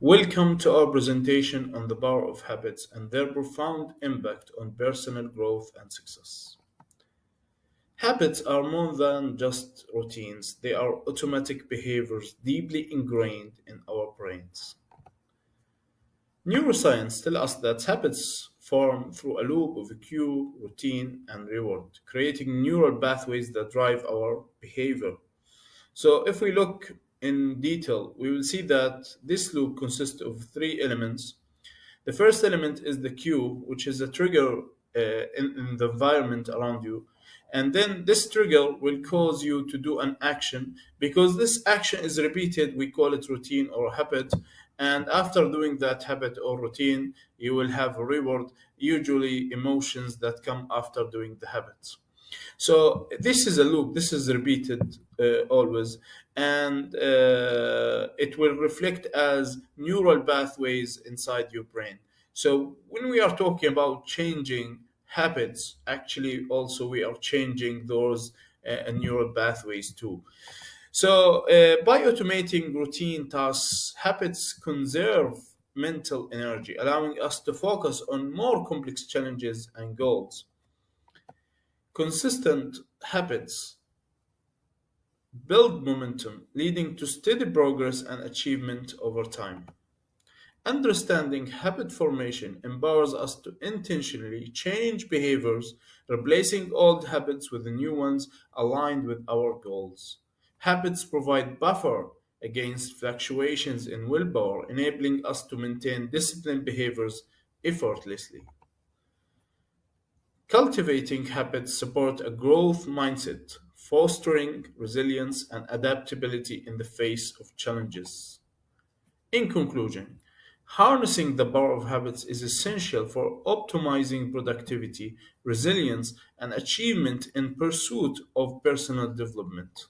Welcome to our presentation on the power of habits and their profound impact on personal growth and success. Habits are more than just routines, they are automatic behaviors deeply ingrained in our brains. Neuroscience tells us that habits form through a loop of cue, routine, and reward, creating neural pathways that drive our behavior. So, if we look in detail, we will see that this loop consists of three elements. The first element is the cue, which is a trigger in the environment around you. And then this trigger will cause you to do an action. Because this action is repeated, we call it routine or habit. And after doing that habit or routine, you will have a reward, usually emotions that come after doing the habit. So this is a loop. This is repeated always, and it will reflect as neural pathways inside your brain. So when we are talking about changing habits, actually also we are changing those neural pathways too. So by automating routine tasks, habits conserve mental energy, allowing us to focus on more complex challenges and goals. Consistent habits build momentum, leading to steady progress and achievement over time. Understanding habit formation empowers us to intentionally change behaviors, replacing old habits with the new ones aligned with our goals. Habits provide buffer against fluctuations in willpower, enabling us to maintain disciplined behaviors effortlessly. Cultivating habits support a growth mindset, fostering resilience and adaptability in the face of challenges. In conclusion, harnessing the power of habits is essential for optimizing productivity, resilience, and achievement in pursuit of personal development.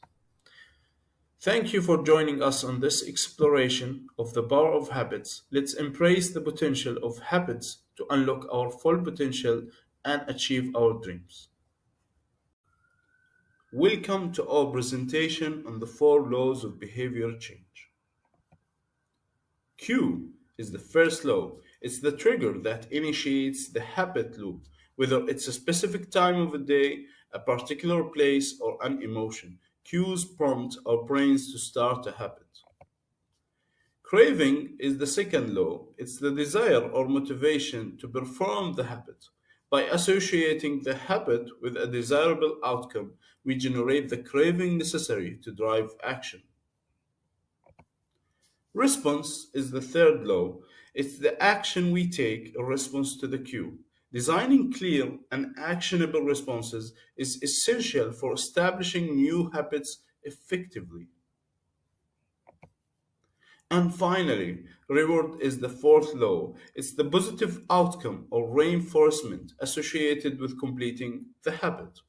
Thank you for joining us on this exploration of the power of habits. Let's embrace the potential of habits to unlock our full potential and achieve our dreams. Welcome to our presentation on the four laws of behavior change. Q is the first law. It's the trigger that initiates the habit loop, whether it's a specific time of the day, a particular place, or an emotion. Cues prompt our brains to start a habit. Craving is the second law. It's the desire or motivation to perform the habit. By associating the habit with a desirable outcome, we generate the craving necessary to drive action. Response is the third law. It's the action we take in response to the cue. Designing clear and actionable responses is essential for establishing new habits effectively. And finally, reward is the fourth law. It's the positive outcome or reinforcement associated with completing the habit.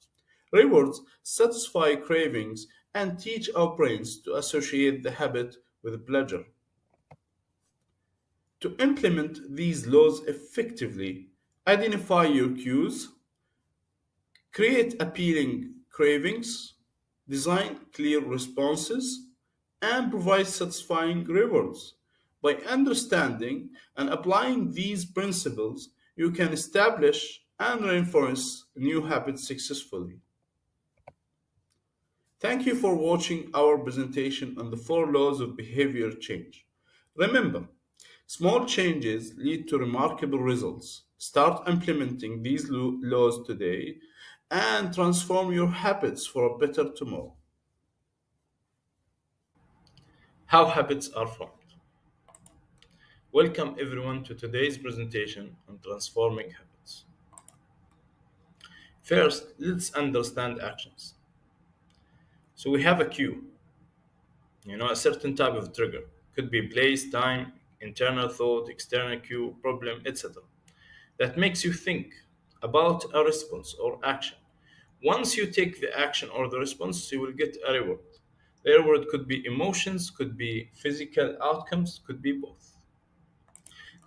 Rewards satisfy cravings and teach our brains to associate the habit with pleasure. To implement these laws effectively, identify your cues, create appealing cravings, design clear responses, and provide satisfying rewards. By understanding and applying these principles, you can establish and reinforce new habits successfully. Thank you for watching our presentation on the four laws of behavior change. Remember, small changes lead to remarkable results. Start implementing these laws today and transform your habits for a better tomorrow. How habits are formed. Welcome everyone to today's presentation on transforming habits. First, let's understand actions. So we have a cue, a certain type of trigger. Could be place, time, internal thought, external cue, problem, etc. That makes you think about a response or action. Once you take the action or the response, you will get a reward. The reward could be emotions, could be physical outcomes, could be both.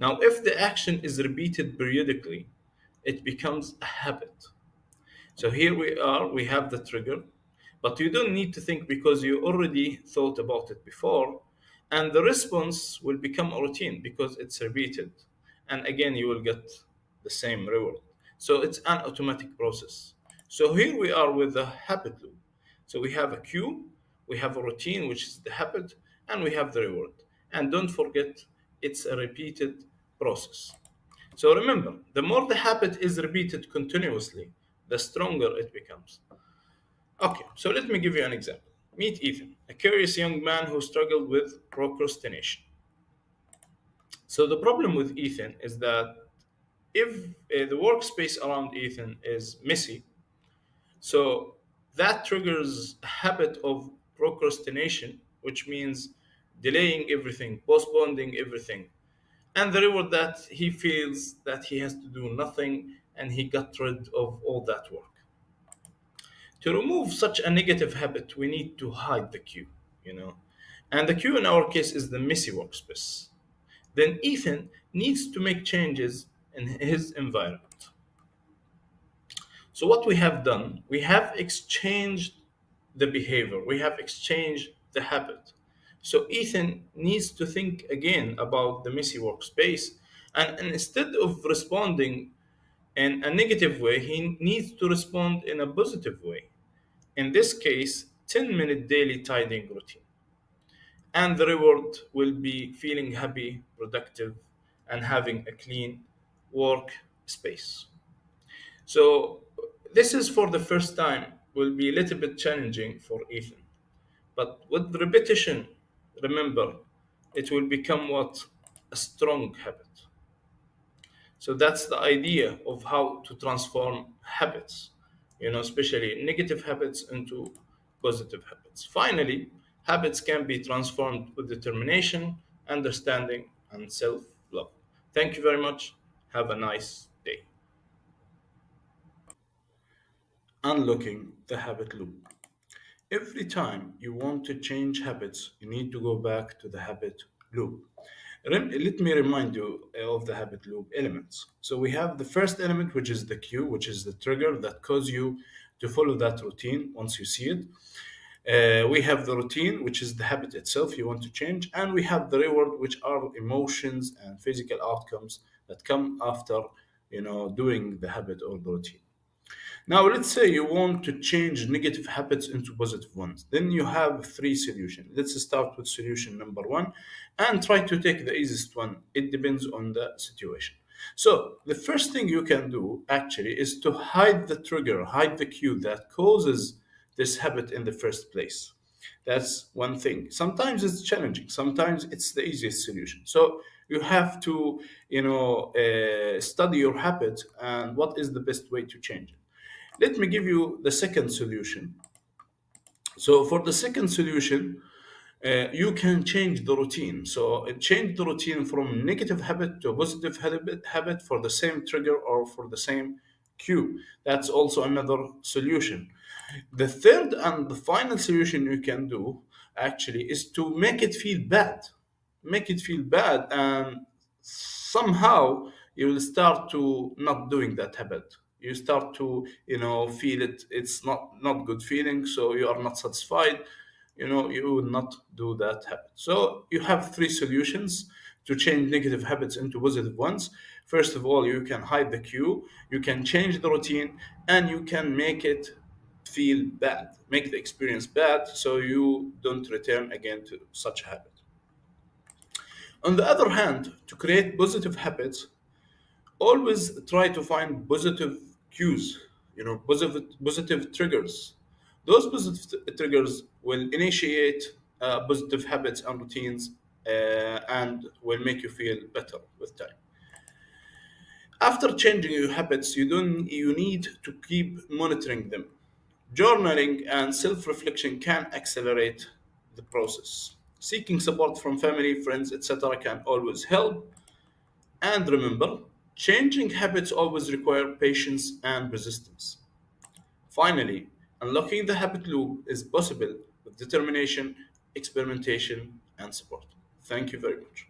Now, if the action is repeated periodically, it becomes a habit. So here we have the trigger, but you don't need to think because you already thought about it before. and the response will become a routine because it's repeated, and again you will get the same reward. So it's an automatic process. So here we are with the habit loop. So we have a cue, we have a routine, which is the habit, and we have the reward. And don't forget, it's a repeated process. So remember, the more the habit is repeated continuously, the stronger it becomes. Okay, so let me give you an example. Meet Ethan, a curious young man who struggled with procrastination. So the problem with Ethan is that if the workspace around Ethan is messy, so that triggers a habit of procrastination, which means delaying everything, postponing everything. And the reward that he feels that he has to do nothing and he got rid of all that work. To remove such a negative habit, we need to hide the queue, you know. And the queue in our case is the messy workspace. Then Ethan needs to make changes in his environment. So what we have done, we have exchanged the behavior, we have exchanged the habit. So Ethan needs to think again about the messy workspace, and instead of responding in a negative way, he needs to respond in a positive way. In this case, 10-minute daily tidying routine. And the reward will be feeling happy, productive, and having a clean work space. So this is for the first time will be a little bit challenging for Ethan. But with repetition, remember, it will become what? A strong habit. So that's the idea of how to transform habits, especially negative habits into positive habits. Finally, habits can be transformed with determination, understanding, and self love. Thank you very much. Have a nice day. Unlocking the habit loop. Every time you want to change habits, you need to go back to the habit loop. Let me remind you of the habit loop elements. So we have the first element, which is the cue, which is the trigger that causes you to follow that routine once you see it. We have the routine, which is the habit itself you want to change, and we have the reward, which are emotions and physical outcomes that come after doing the habit or the routine. Now, let's say you want to change negative habits into positive ones. Then you have three solutions. Let's start with solution number one and try to take the easiest one. It depends on the situation. So, the first thing you can do actually is to hide the trigger, hide the cue that causes this habit in the first place. That's one thing. Sometimes it's challenging. Sometimes it's the easiest solution. So you have to, study your habit and what is the best way to change it. Let me give you the second solution. So for the second solution, you can change the routine. So change the routine from negative habit to a positive habit for the same trigger or for the same cue. That's also another solution. The third and the final solution you can do actually is to make it feel bad. Make it feel bad, and somehow you will start to not doing that habit. You start to feel it's not good feeling, so you are not satisfied. You will not do that habit. So you have three solutions to change negative habits into positive ones. First of all, you can hide the cue, you can change the routine, and you can make it feel bad, make the experience bad, so you don't return again to such a habit. On the other hand, to create positive habits, always try to find positive cues, positive triggers. Those positive triggers will initiate positive habits and routines, and will make you feel better with time. After changing your habits, you need to keep monitoring them. Journaling and self-reflection can accelerate the process. Seeking support from family, friends, etc. can always help. And remember, changing habits always require patience and persistence. Finally, unlocking the habit loop is possible with determination, experimentation, and support. Thank you very much.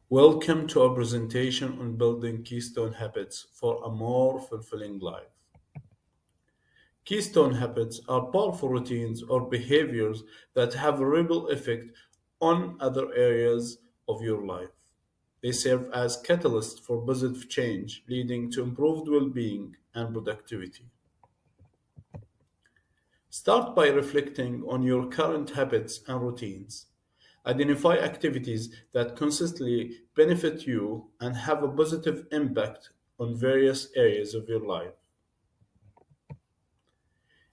Welcome to our presentation on building keystone habits for a more fulfilling life. Keystone habits are powerful routines or behaviors that have a ripple effect on other areas of your life. They serve as catalysts for positive change, leading to improved well being and productivity. Start by reflecting on your current habits and routines. Identify activities that consistently benefit you and have a positive impact on various areas of your life.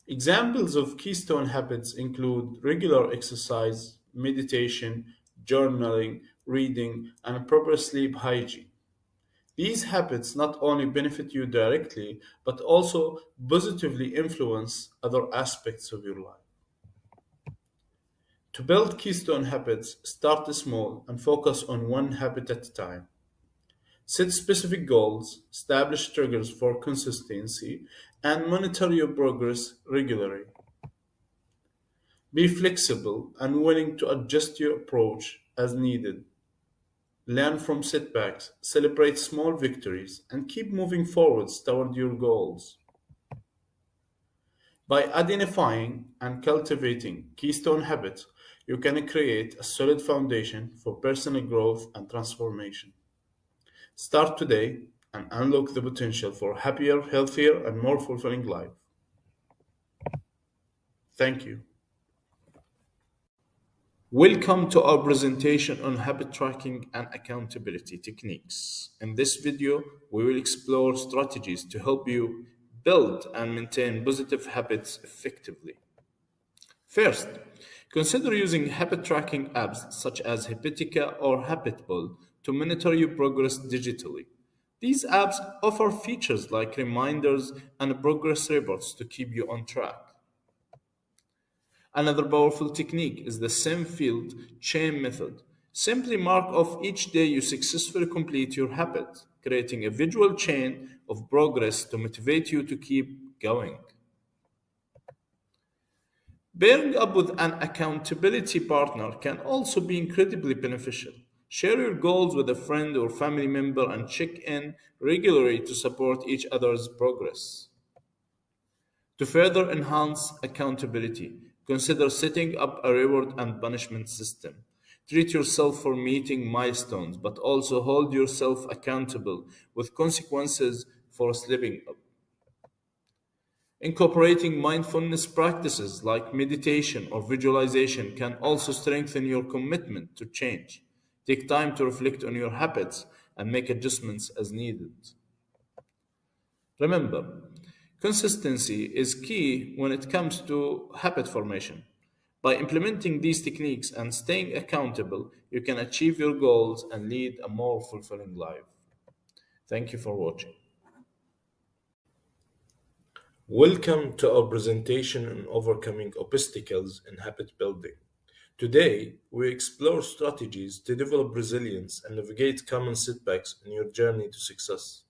Examples of keystone habits include regular exercise, meditation, journaling, reading, and proper sleep hygiene. These habits not only benefit you directly, but also positively influence other aspects of your life. To build keystone habits, start small and focus on one habit at a time. Set specific goals, establish triggers for consistency, and monitor your progress regularly. Be flexible and willing to adjust your approach as needed. Learn from setbacks, celebrate small victories, and keep moving forwards toward your goals. By identifying and cultivating keystone habits, you can create a solid foundation for personal growth and transformation. Start today and unlock the potential for a happier, healthier, and more fulfilling life. Thank you. Welcome to our presentation on habit tracking and accountability techniques. In this video, we will explore strategies to help you build and maintain positive habits effectively. First, consider using habit tracking apps such as Habitica or Habitable to monitor your progress digitally. These apps offer features like reminders and progress reports to keep you on track. Another powerful technique is the same field chain method. Simply mark off each day you successfully complete your habit, creating a visual chain of progress to motivate you to keep going. Pairing up with an accountability partner can also be incredibly beneficial. Share your goals with a friend or family member and check in regularly to support each other's progress. To further enhance accountability, consider setting up a reward and punishment system. Treat yourself for meeting milestones, but also hold yourself accountable with consequences for slipping up. Incorporating mindfulness practices like meditation or visualization can also strengthen your commitment to change. Take time to reflect on your habits and make adjustments as needed. Remember, consistency is key when it comes to habit formation. By implementing these techniques and staying accountable, you can achieve your goals and lead a more fulfilling life. Thank you for watching. Welcome to our presentation on overcoming obstacles in habit building. Today, we explore strategies to develop resilience and navigate common setbacks in your journey to success.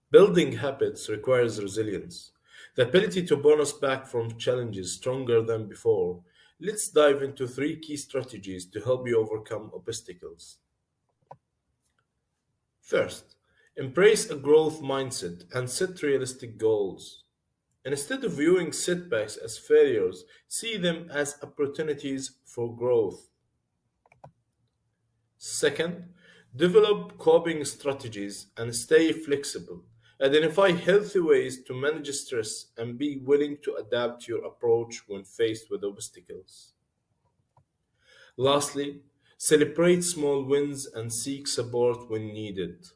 Building habits requires resilience, the ability to bounce back from challenges stronger than before. Let's dive into three key strategies to help you overcome obstacles. First, embrace a growth mindset and set realistic goals. Instead of viewing setbacks as failures, see them as opportunities for growth. Second, develop coping strategies and stay flexible. Identify healthy ways to manage stress and be willing to adapt your approach when faced with obstacles. Lastly, celebrate small wins and seek support when needed.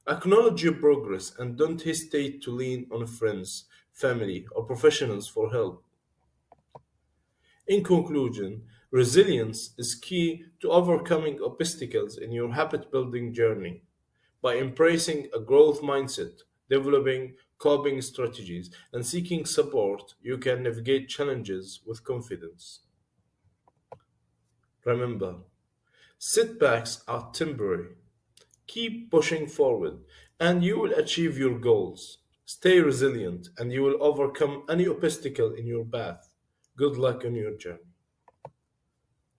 Acknowledge your progress and don't hesitate to lean on friends, family, or professionals for help. In conclusion, resilience is key to overcoming obstacles in your habit building journey. By embracing a growth mindset, developing coping strategies, and seeking support, you can navigate challenges with confidence. Remember, setbacks are temporary. Keep pushing forward, and you will achieve your goals. Stay resilient, and you will overcome any obstacle in your path. Good luck on your journey.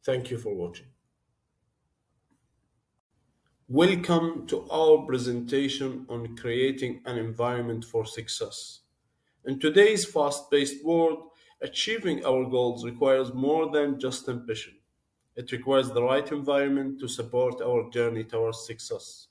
Thank you for watching. Welcome to our presentation on creating an environment for success. In today's fast paced world, achieving our goals requires more than just ambition. It requires the right environment to support our journey towards success.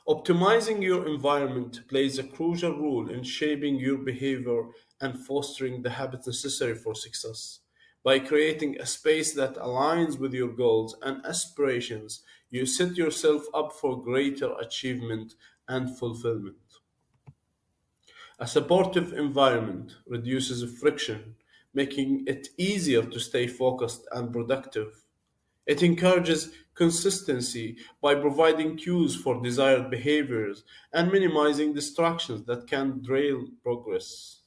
Optimizing your environment plays a crucial role in shaping your behavior and fostering the habits necessary for success. By creating a space that aligns with your goals and aspirations, you set yourself up for greater achievement and fulfillment. A supportive environment reduces friction, making it easier to stay focused and productive. It encourages consistency by providing cues for desired behaviors and minimizing distractions that can derail progress.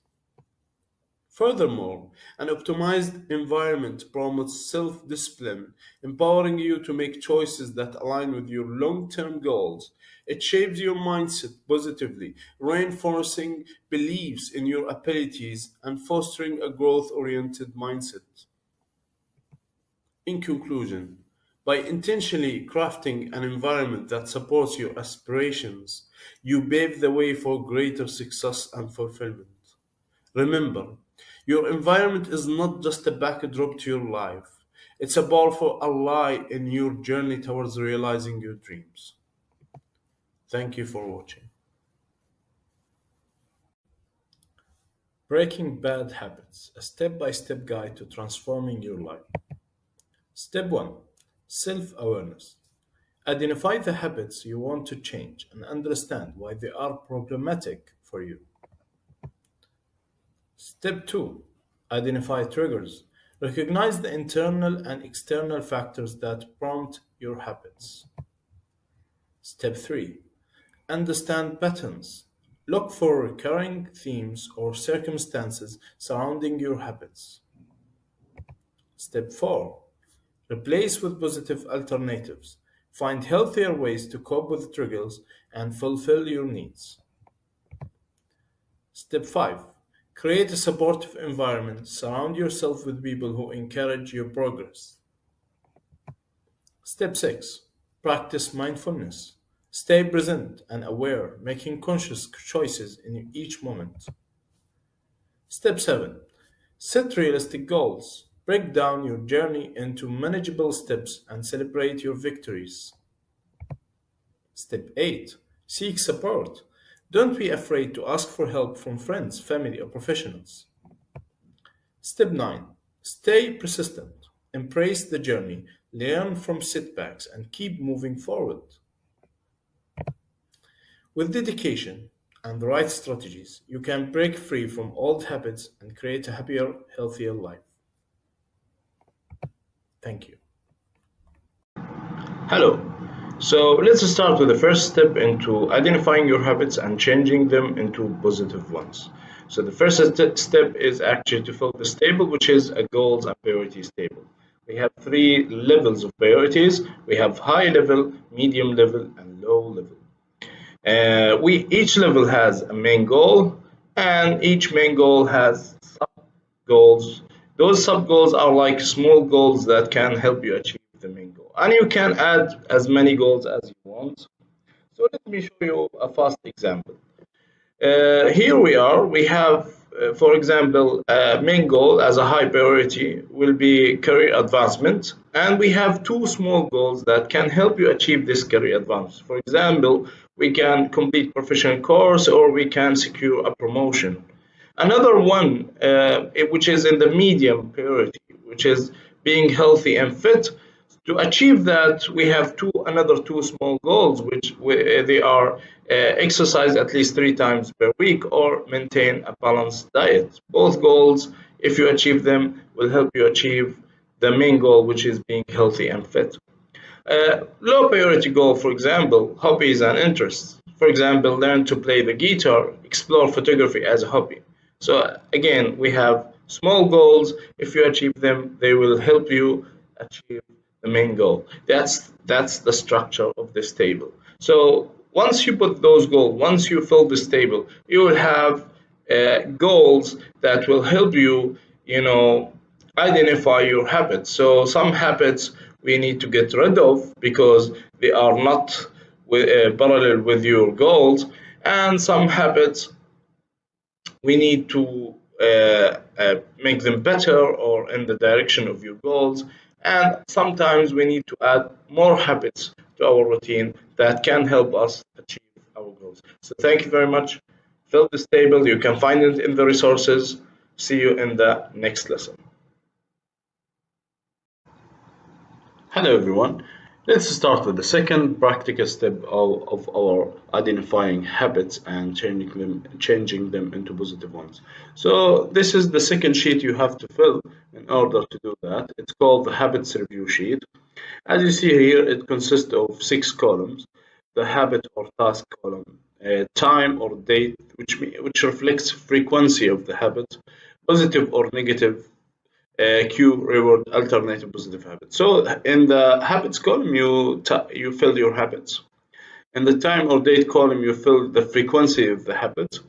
Furthermore, an optimized environment promotes self discipline, empowering you to make choices that align with your long term goals. It shapes your mindset positively, reinforcing beliefs in your abilities and fostering a growth oriented mindset. In conclusion, by intentionally crafting an environment that supports your aspirations, you pave the way for greater success and fulfillment. Remember, your environment is not just a backdrop to your life, it's a powerful ally in your journey towards realizing your dreams. Thank you for watching. Breaking Bad Habits, a step by step guide to transforming your life. Step 1, Self awareness. Identify the habits you want to change and understand why they are problematic for you. Step 2, Identify triggers. Recognize the internal and external factors that prompt your habits. Step 3, Understand patterns. Look for recurring themes or circumstances surrounding your habits. Step 4, Replace with positive alternatives. Find healthier ways to cope with triggers and fulfill your needs. Step 5, Create a supportive environment. Surround yourself with people who encourage your progress. Step 6, Practice mindfulness. Stay present and aware, making conscious choices in each moment. Step 7, Set realistic goals. Break down your journey into manageable steps and celebrate your victories. Step 8, Seek support. Don't be afraid to ask for help from friends, family, or professionals. Step 9, Stay persistent. Embrace the journey, learn from setbacks, and keep moving forward. With dedication and the right strategies, you can break free from old habits and create a happier, healthier life. Thank you. Hello. So let's start with the first step into identifying your habits and changing them into positive ones. So the first step is actually to fill the table, which is a goals and priorities table. We have three levels of priorities. We have high level, medium level, and low level. We each level has a main goal, and each main goal has sub goals. Those sub goals are like small goals that can help you achieve the main goal, and you can add as many goals as you want. So let me show you a fast example. Here we are. We have, for example, main goal as a high priority will be career advancement, and we have two small goals that can help you achieve this career advance. For example, we can complete professional course or we can secure a promotion. Another one, which is in the medium priority, which is being healthy and fit. To achieve that, we have another two small goals, which they are exercise at least 3 times per week or maintain a balanced diet. Both goals, if you achieve them, will help you achieve the main goal, which is being healthy and fit. Low priority goal, for example, hobbies and interests. For example, learn to play the guitar, explore photography as a hobby. So again, we have small goals. If you achieve them, they will help you achieve the main goal. That's the structure of this table. So once you put those goals, once you fill this table, you will have goals that will help you, identify your habits. So some habits we need to get rid of because they are not parallel with your goals, and some habits we need to make them better or in the direction of your goals. And sometimes we need to add more habits to our routine that can help us achieve our goals. So thank you very much. Fill this table. You can find it in the resources. See you in the next lesson. Hello everyone. Let's start with the second practical step of our identifying habits and changing them into positive ones. So this is the second sheet you have to fill in order to do that. It's called the habits review sheet. As you see here, it consists of 6 columns. The habit or task column, time or date, which reflects frequency of the habit, positive or negative cue, reward, alternative, positive habits. So in the habits column, you fill your habits. In the time or date column, you fill the frequency of the habit.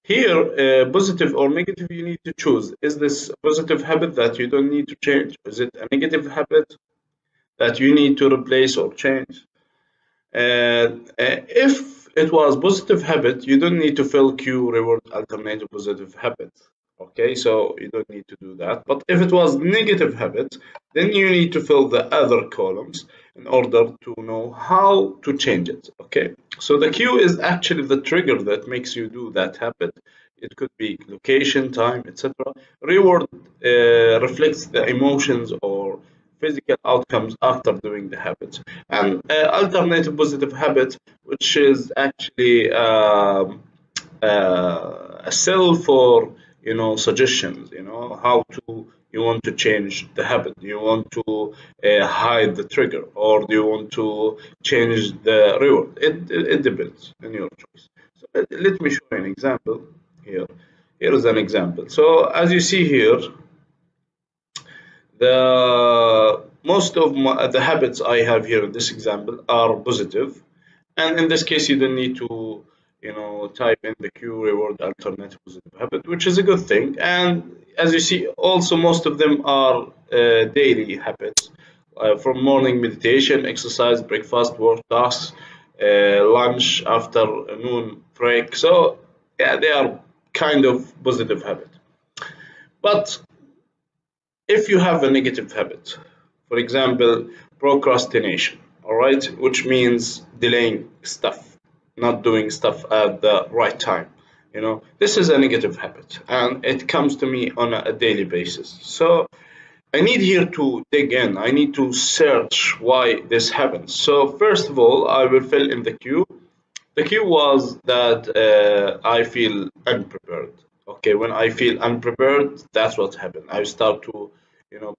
Here, positive or negative, you need to choose. Is this a positive habit that you don't need to change? Is it a negative habit that you need to replace or change? If it was positive habit, you don't need to fill cue, reward, alternative, positive habit. Okay, so you don't need to do that. But if it was negative habit, then you need to fill the other columns in order to know how to change it. Okay, so the cue is actually the trigger that makes you do that habit. It could be location, time, etc. Reward reflects the emotions or physical outcomes after doing the habit. And alternative positive habit, which is actually a cell for suggestions, how to you want to change the habit. Do you want to hide the trigger, or do you want to change the reward? It depends on your choice. So let me show you an example here. Here is an example. So as you see here, the most of the habits I have here in this example are positive, and in this case you don't need to type in the cue, reward, alternative, positive habit, which is a good thing. And as you see, also most of them are daily habits, from morning meditation, exercise, breakfast, work tasks, lunch, afternoon break. So yeah, they are kind of positive habit. But if you have a negative habit, for example, procrastination, all right, which means delaying stuff, not doing stuff at the right time, this is a negative habit, and it comes to me on a daily basis. So I need here to dig in. I need to search why this happens. So first of all, I will fill in the cue. The cue was that I feel unprepared. Okay, when I feel unprepared, that's what happened. I start to,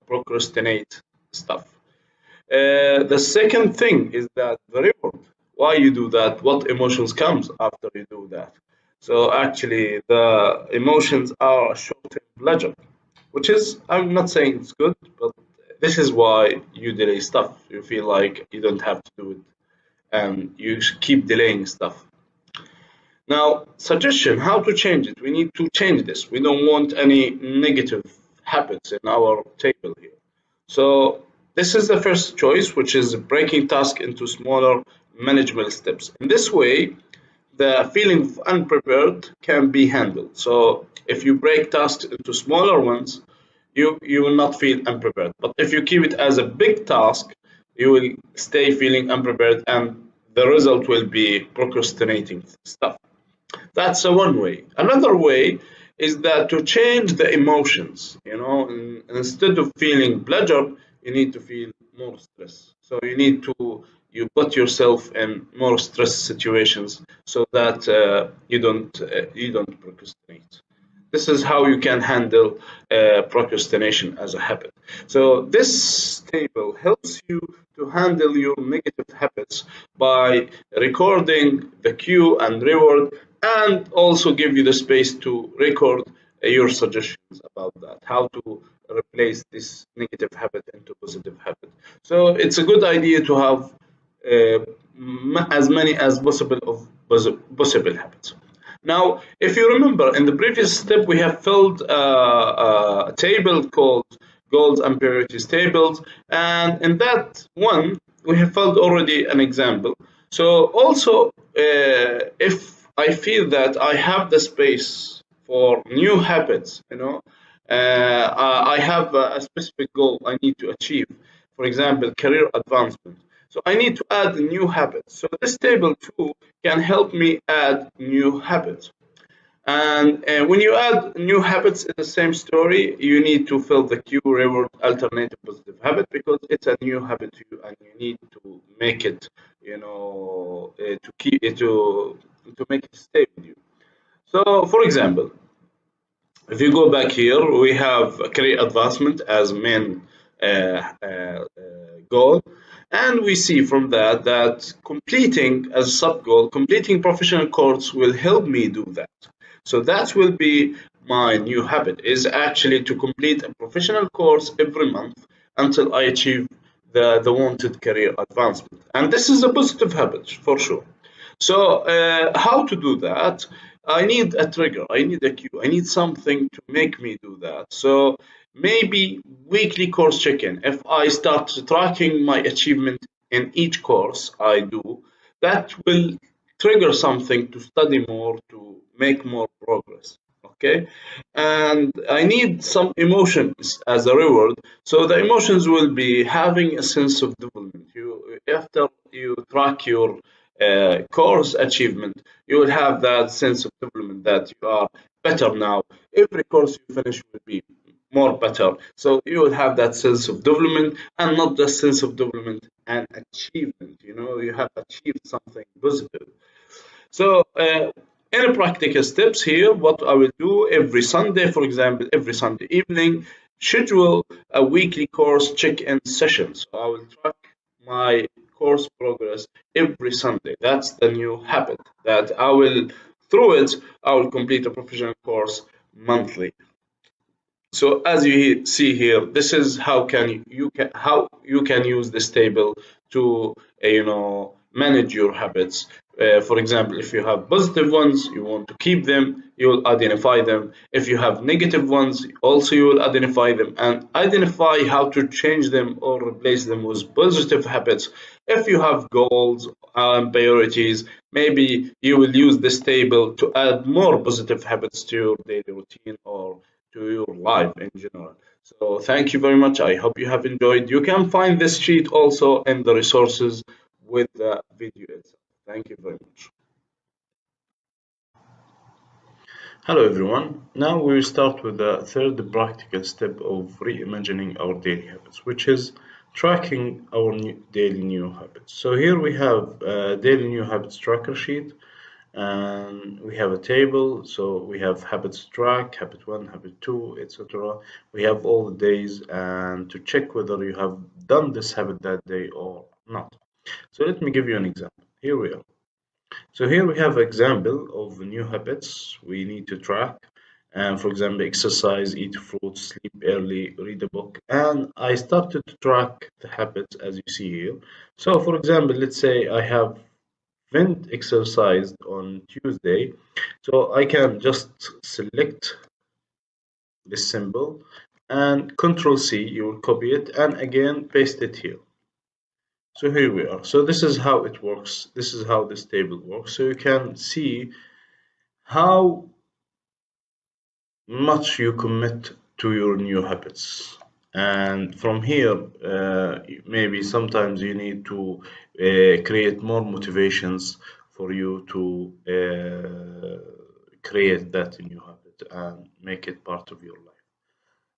procrastinate stuff. The second thing is that the reward. Why you do that? What emotions comes after you do that? So actually, the emotions are short-term pleasure, which is, I'm not saying it's good, but this is why you delay stuff. You feel like you don't have to do it, and you keep delaying stuff. Now, suggestion, how to change it. We need to change this. We don't want any negative habits in our table here. So this is the first choice, which is breaking tasks into smaller manageable steps. In this way, the feeling of unprepared can be handled. So if you break tasks into smaller ones, you will not feel unprepared. But if you keep it as a big task, you will stay feeling unprepared, and the result will be procrastinating stuff. That's one way. Another way is that to change the emotions, instead of feeling pleasure, you need to feel more stress. So you put yourself in more stress situations so that you don't procrastinate. This is how you can handle procrastination as a habit. So this table helps you to handle your negative habits by recording the cue and reward, and also give you the space to record your suggestions about that, how to replace this negative habit into positive habit. So it's a good idea to have as many as possible of possible habits. Now, if you remember, in the previous step, we have filled a table called goals and priorities tables, and in that one, we have filled already an example. So also, if I feel that I have the space for new habits. I have a specific goal I need to achieve. For example, career advancement. So I need to add new habits. So this table too can help me add new habits. And when you add new habits in the same story, you need to fill the cue reward alternative positive habit because it's a new habit to you, and you need to make it, to keep it to make it stay with you. So, for example, if you go back here, we have career advancement as main goal, and we see from that completing as a sub goal, completing professional course will help me do that. So that will be my new habit is actually to complete a professional course every month until I achieve the wanted career advancement. And this is a positive habit for sure. So, how to do that? I need a trigger, I need a cue, I need something to make me do that. So, maybe weekly course check in. If I start tracking my achievement in each course I do, that will trigger something to study more, to make more progress. Okay, and I need some emotions as a reward. So the emotions will be having a sense of development. You after you track your course achievement, you will have that sense of development that you are better now. Every course you finish will be more better. So you will have that sense of development and not just sense of development and achievement. You have achieved something positive. So, any practical steps here, what I will do every Sunday, for example, every Sunday evening, schedule a weekly course check-in session. So I will track my course progress every Sunday. That's the new habit that I will, through it, I will complete a professional course monthly. So as you see here, this is how you can use this table to manage your habits. For example, if you have positive ones, you want to keep them, you will identify them. If you have negative ones, also you will identify them and identify how to change them or replace them with positive habits. If you have goals and priorities, maybe you will use this table to add more positive habits to your daily routine or to your life in general. So thank you very much. I hope you have enjoyed. You can find this sheet also in the resources with the video itself. Thank you very much. Hello everyone. Now we will start with the third practical step of reimagining our daily habits, which is tracking our daily new habits. So here we have a daily new habits tracker sheet, and we have a table. So we have habits track, habit one, habit two, etc. We have all the days and to check whether you have done this habit that day or not. So let me give you an example. Here we are. So here we have an example of new habits we need to track. And for example, exercise, eat fruits, sleep early, read a book. And I started to track the habits as you see here. So for example, let's say I have went exercised on Tuesday. So I can just select this symbol and Control C, you will copy it and again paste it here. So here we are. So this is how it works. This is how this table works. So you can see how much you commit to your new habits. And from here, maybe sometimes you need to create more motivations for you to create that new habit and make it part of your life.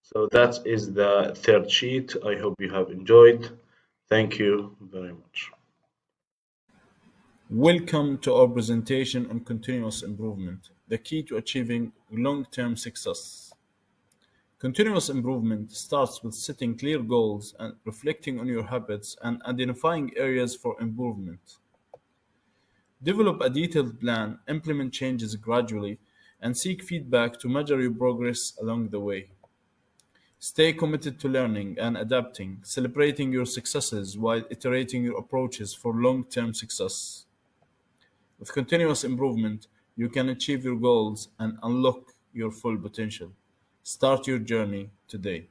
So that is the third sheet. I hope you have enjoyed. Thank you very much. Welcome to our presentation on continuous improvement, the key to achieving long-term success. Continuous improvement starts with setting clear goals and reflecting on your habits and identifying areas for improvement. Develop a detailed plan, implement changes gradually, and seek feedback to measure your progress along the way. Stay committed to learning and adapting, celebrating your successes while iterating your approaches for long-term success. With continuous improvement, you can achieve your goals and unlock your full potential. Start your journey today.